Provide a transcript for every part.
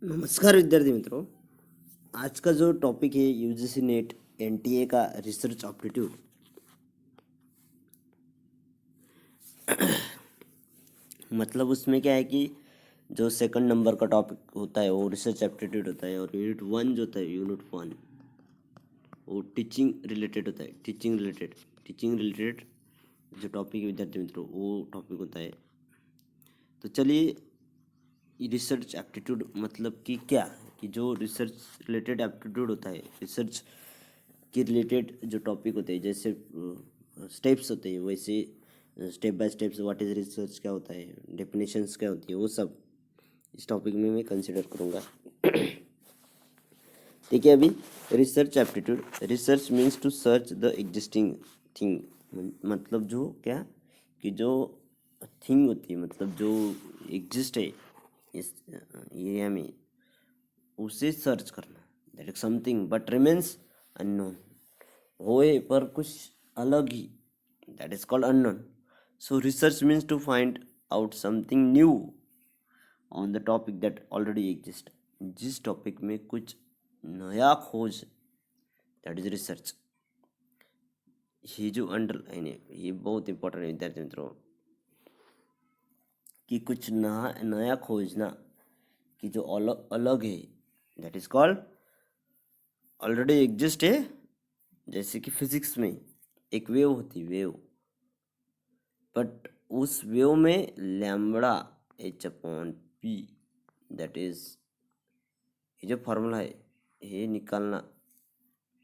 नमस्कार विद्यार्थी मित्रों। आज का जो टॉपिक है यूजीसी नेट एनटीए का रिसर्च एप्टीट्यूड। मतलब उसमें क्या है कि जो सेकंड नंबर का टॉपिक होता है वो रिसर्च एप्टीट्यूड होता है, और यूनिट वन जो होता है यूनिट वन वो टीचिंग रिलेटेड होता है। टीचिंग रिलेटेड जो टॉपिक है विद्यार्थी मित्रों वो टॉपिक होता है। तो चलिए, रिसर्च एप्टीट्यूड मतलब कि क्या, कि जो रिसर्च रिलेटेड एप्टीट्यूड होता है, रिसर्च के रिलेटेड जो टॉपिक होते हैं, जैसे स्टेप्स होते हैं, वैसे step by steps what is research क्या होता है, डेफिनेशंस क्या होती है, वो सब इस टॉपिक में मैं कंसिडर करूँगा। ठीक है। अभी research aptitude, research means to search the existing thing. मतलब जो क्या, कि जो थिंग होती है, मतलब जो एग्जिस्ट है इस एरिया में, उसे सर्च करना। That is something but remains unknown, होए पर कुछ अलग ही, that is called unknown. So research means to find out something new on the topic that already exist. जिस टॉपिक में कुछ नया खोज, दैट इज रिसर्च। ये जो अंडरलाइन है ये बहुत इंपॉर्टेंट है विद्यार्थी मित्रों, कि कुछ नया खोजना, कि जो अलग अलग है, that is called already exist है। जैसे कि फिजिक्स में एक वेव होती है, वेव, बट उस वेव में lambda H upon P, that is, ये जो फॉर्मूला है ये निकालना,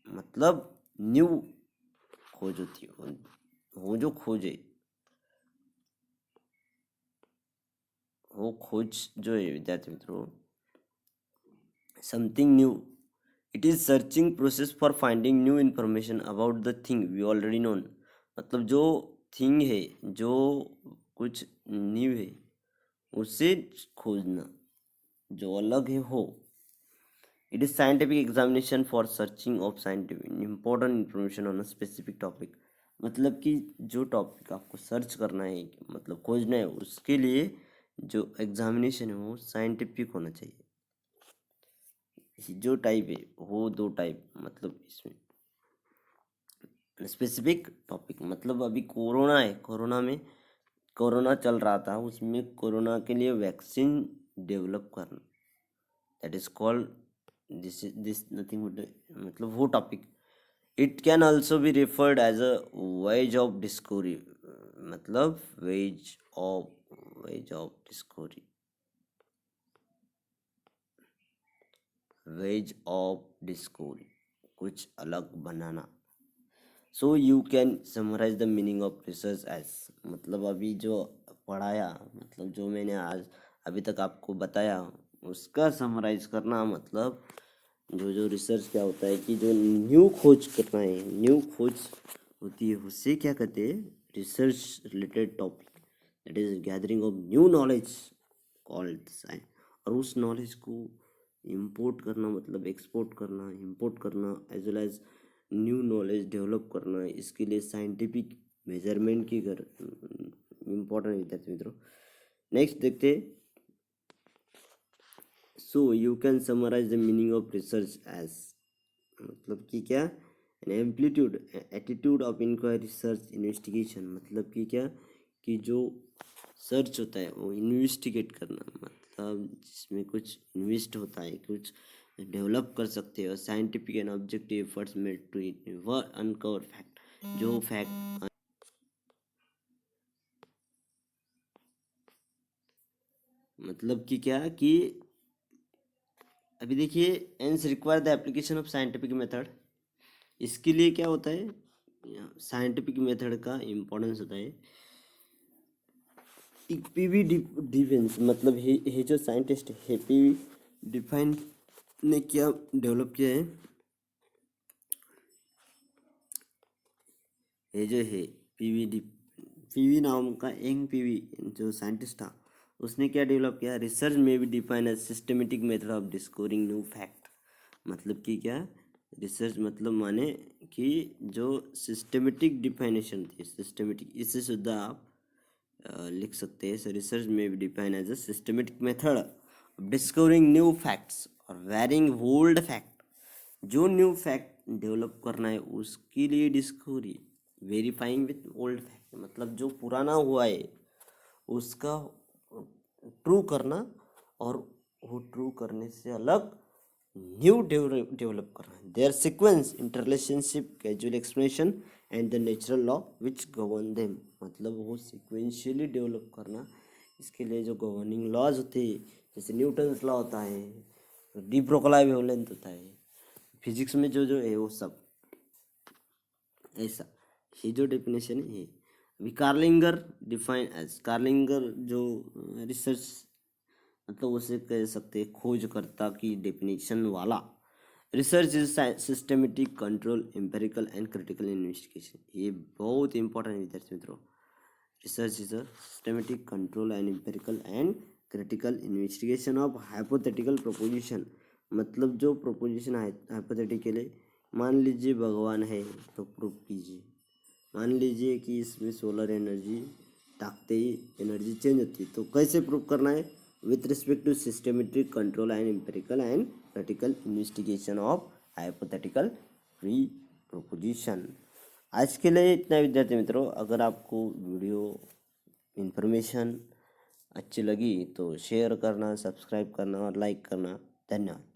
मतलब न्यू खोज होती है। वो जो खोज है, वो खोज जो है विद्यार्थी मित्रों, something new, it is searching process for finding new information about the thing we already known. मतलब जो थिंग है, जो कुछ न्यू है, उसे खोजना, जो अलग है हो। It is scientific examination for searching of scientific important information on a specific topic. मतलब कि जो टॉपिक आपको सर्च करना है, मतलब खोजना है, उसके लिए जो एग्जामिनेशन है वो साइंटिफिक होना चाहिए। जो टाइप है वो दो टाइप, मतलब इसमें स्पेसिफिक टॉपिक, मतलब अभी कोरोना है, कोरोना में कोरोना चल रहा था, उसमें कोरोना के लिए वैक्सीन डेवलप करना, that is called this nothing but, मतलब वो topic. It can also be referred as a ways of discovery, मतलब ways of discovery, ways of discovery, कुछ अलग बनाना। So you can summarize the meaning of research as, मतलब अभी जो पढ़ाया, मतलब जो मैंने आज अभी तक आपको बताया, उसका समराइज करना, मतलब जो जो रिसर्च क्या होता है, कि जो न्यू खोज करना है, न्यू खोज होती है, उससे क्या कहते हैं, research related topic, that is gathering of new knowledge called science. और उस नॉलेज को इंपोर्ट करना, मतलब एक्सपोर्ट करना, इंपोर्ट करना, as well as new knowledge develop करना, इसके लिए साइंटिफिक मेजरमेंट की इम्पोर्टेंट विद्यार्थी मित्रों। नेक्स्ट देखते, so you can summarize the meaning of research as, मतलब कि क्या, an amplitude attitude of inquiry search investigation. मतलब कि क्या, कि जो सर्च होता है वो इन्वेस्टिगेट करना, मतलब जिसमें कुछ इन्वेस्ट होता है, कुछ डेवलप कर सकते हो। Scientific and objective efforts made to uncover fact, जो फैक्ट, मतलब कि क्या, कि अभी देखिए, एंस require the application of scientific method. इसके लिए क्या होता है, साइंटिफिक मेथड का इम्पोर्टेंस होता है। पीवी डिफेंस, मतलब ये जो साइंटिस्ट है, पीवी डिफाइन ने क्या डेवलप किया है, ये जो है पीवी नाम का यंग पीवी जो साइंटिस्ट था, उसने क्या डेवलप किया, रिसर्च में भी define as systematic method of discovering new fact. मतलब कि क्या, रिसर्च मतलब माने कि जो सिस्टमेटिक डिफाइनेशन थी, सिस्टमेटिक, इससे शुद्ध आप लिख सकते हैं। सो रिसर्च में भी define as a systematic method discovering new facts और वेरिंग ओल्ड फैक्ट। जो न्यू फैक्ट डेवलप करना है उसके लिए discovery, verifying with old fact मतलब जो पुराना हुआ है उसका ट्रू करना, और वो ट्रू करने से अलग न्यू डेवलप करना। Their sequence interrelationship casual explanation and the natural law which govern them मतलब वो सिक्वेंशियली डेवलप करना। इसके लिए जो गवर्निंग लॉज होते हैं जैसे न्यूटन्स लॉ होता है, डी ब्रोगली वेवलेंथ होता है, फिजिक्स में जो जो है वो सब ऐसा, ये जो डेफिनेशन है ये। अभी कार्लिंगर डिफाइन एज, कार्लिंगर जो रिसर्च मतलब उसे कह सकते हैं खोजकर्ता की डेफिनेशन वाला। Research is systematic control empirical and critical investigation. ये बहुत इंपॉर्टेंट है विद्यार्थी मित्रों। Research is a systematic control and empirical and critical investigation of hypothetical proposition मतलब जो प्रोपोजिशन हाइपोथेटिकल है, मान लीजिए भगवान है तो प्रूफ कीजिए। मान लीजिए कि इसमें सोलर एनर्जी ताकते ही एनर्जी चेंज होती है, तो कैसे प्रूव करना है? With respect to systematic control and empirical and practical investigation of hypothetical free proposition. आज के लिए इतना विद्यार्थी मित्रों। अगर आपको वीडियो इन्फॉर्मेशन अच्छी लगी तो शेयर करना, सब्सक्राइब करना और लाइक करना। धन्यवाद।